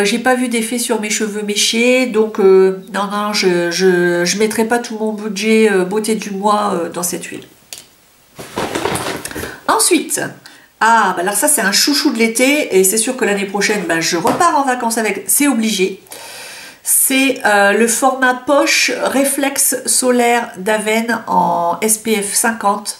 j'ai pas vu d'effet sur mes cheveux méchés, donc non, je mettrai pas tout mon budget beauté du mois dans cette huile. Ensuite, bah alors ça c'est un chouchou de l'été, et c'est sûr que l'année prochaine, je repars en vacances avec, c'est obligé. C'est le format poche réflexe solaire d'Aven en SPF 50.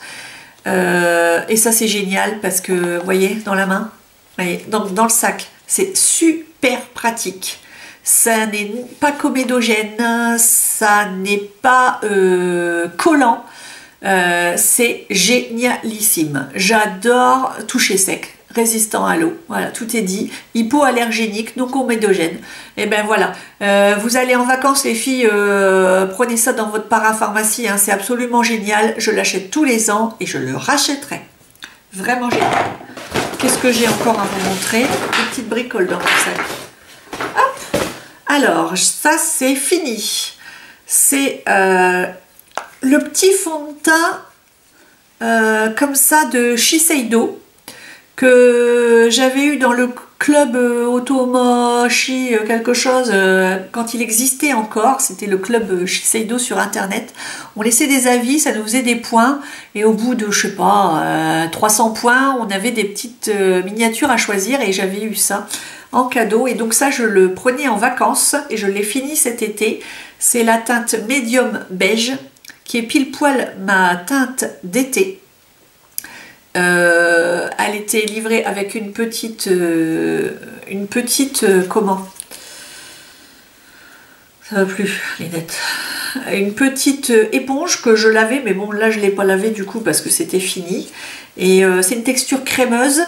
Et ça c'est génial parce que, vous voyez, dans la main, voyez, dans le sac, c'est super pratique. Ça n'est pas comédogène, ça n'est pas collant. C'est génialissime. J'adore toucher sec, résistant à l'eau. Voilà, tout est dit. Hypoallergénique, non comédogène. Et ben voilà. Vous allez en vacances, les filles, prenez ça dans votre parapharmacie. Hein, c'est absolument génial. Je l'achète tous les ans et je le rachèterai. Vraiment génial. Qu'est-ce que j'ai encore à vous montrer? Des petites bricoles dans mon sac. Hop. Alors, ça c'est fini. C'est le petit fond de teint comme ça de Shiseido que j'avais eu dans le club Otomoshi quelque chose quand il existait encore. C'était le club Shiseido sur internet. On laissait des avis, ça nous faisait des points, et au bout de, je sais pas, 300 points, on avait des petites miniatures à choisir, et j'avais eu ça en cadeau. Et donc ça, je le prenais en vacances et je l'ai fini cet été. C'est la teinte médium beige qui est pile poil ma teinte d'été. Elle était livrée avec une petite comment, ça va plus, Linette, une petite éponge que je lavais, mais bon là je l'ai pas lavé du coup parce que c'était fini. Et c'est une texture crémeuse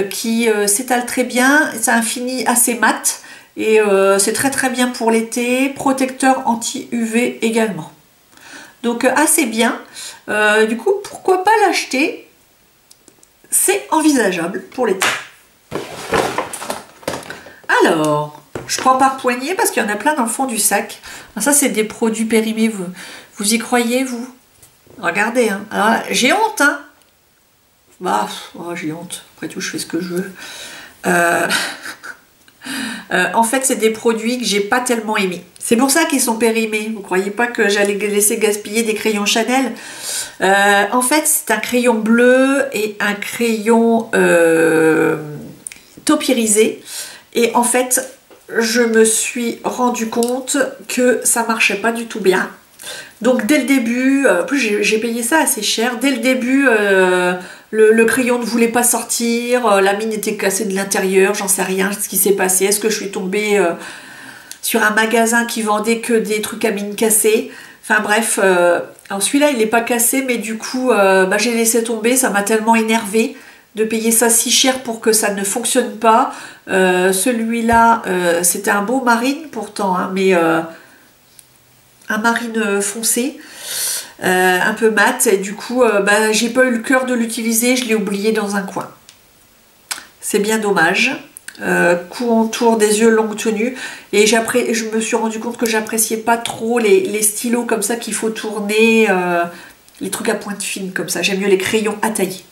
qui s'étale très bien. C'est un fini assez mat et c'est très très bien pour l'été, protecteur anti-UV également. Donc assez bien. Du coup, pourquoi pas l'acheter? C'est envisageable pour l'été. Alors, je prends par poignée parce qu'il y en a plein dans le fond du sac. Alors ça, c'est des produits périmés. Vous y croyez, vous? Regardez. Hein. Alors, j'ai honte. Hein. Bah, oh, j'ai honte. Après tout, je fais ce que je veux. En fait, c'est des produits que j'ai pas tellement aimés. C'est pour ça qu'ils sont périmés. Vous croyez pas que j'allais laisser gaspiller des crayons Chanel? En fait, c'est un crayon bleu et un crayon taupiérisé. Et en fait, je me suis rendu compte que ça marchait pas du tout bien. Donc dès le début, en plus j'ai payé ça assez cher, dès le début le crayon ne voulait pas sortir, la mine était cassée de l'intérieur, j'en sais rien ce qui s'est passé. Est-ce que je suis tombée sur un magasin qui vendait que des trucs à mine cassée? Enfin bref, alors celui-là il n'est pas cassé, mais du coup j'ai laissé tomber, ça m'a tellement énervée de payer ça si cher pour que ça ne fonctionne pas. Celui-là c'était un beau marine pourtant, hein, mais un marine foncé, un peu mat, et du coup j'ai pas eu le cœur de l'utiliser, je l'ai oublié dans un coin. C'est bien dommage. Contour des yeux longue tenue, et je me suis rendu compte que j'appréciais pas trop les stylos comme ça qu'il faut tourner, les trucs à pointe fine comme ça, j'aime mieux les crayons à tailler.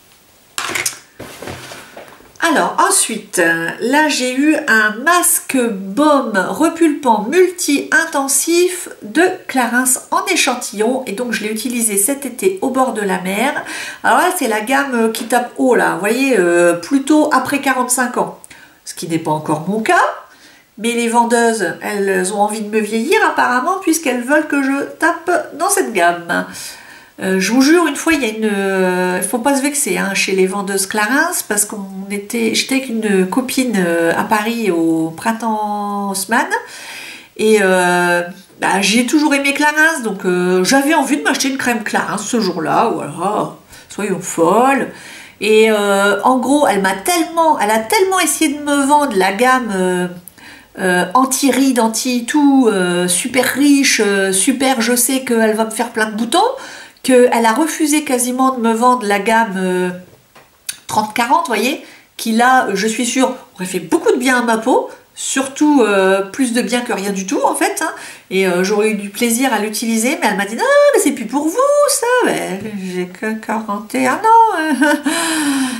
Alors ensuite, là j'ai eu un masque baume repulpant multi-intensif de Clarins en échantillon, et donc je l'ai utilisé cet été au bord de la mer. Alors là c'est la gamme qui tape haut là, vous voyez, plutôt après 45 ans, ce qui n'est pas encore mon cas, mais les vendeuses elles ont envie de me vieillir apparemment puisqu'elles veulent que je tape dans cette gamme. Je vous jure, une fois, il y a une... Il faut pas se vexer hein, chez les vendeuses Clarins, parce j'étais avec une copine à Paris au printemps Haussmann, et j'ai toujours aimé Clarins, donc j'avais envie de m'acheter une crème Clarins ce jour-là, voilà, soyons folles. Et en gros, elle a tellement essayé de me vendre la gamme anti-rides, anti-tout, super riche, super, je sais qu'elle va me faire plein de boutons, qu'elle a refusé quasiment de me vendre la gamme 30-40, vous voyez, qui là, je suis sûre, aurait fait beaucoup de bien à ma peau, surtout plus de bien que rien du tout en fait, hein. Et j'aurais eu du plaisir à l'utiliser, mais elle m'a dit non, mais c'est plus pour vous ça, j'ai que 41 ans.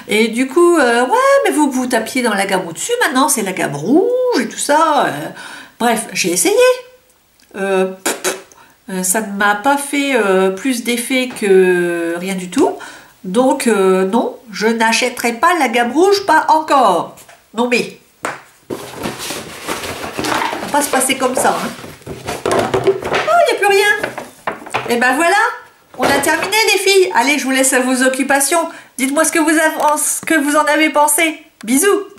Et du coup, ouais, mais vous tapiez dans la gamme au-dessus, maintenant c'est la gamme rouge et tout ça. Bref, j'ai essayé. Ça ne m'a pas fait plus d'effet que rien du tout. Donc non, je n'achèterai pas la gamme rouge, pas encore. Non mais, ça va pas se passer comme ça. Hein. Oh, il n'y a plus rien. Et ben voilà, on a terminé les filles. Allez, je vous laisse à vos occupations. Dites-moi ce que vous en avez pensé. Bisous.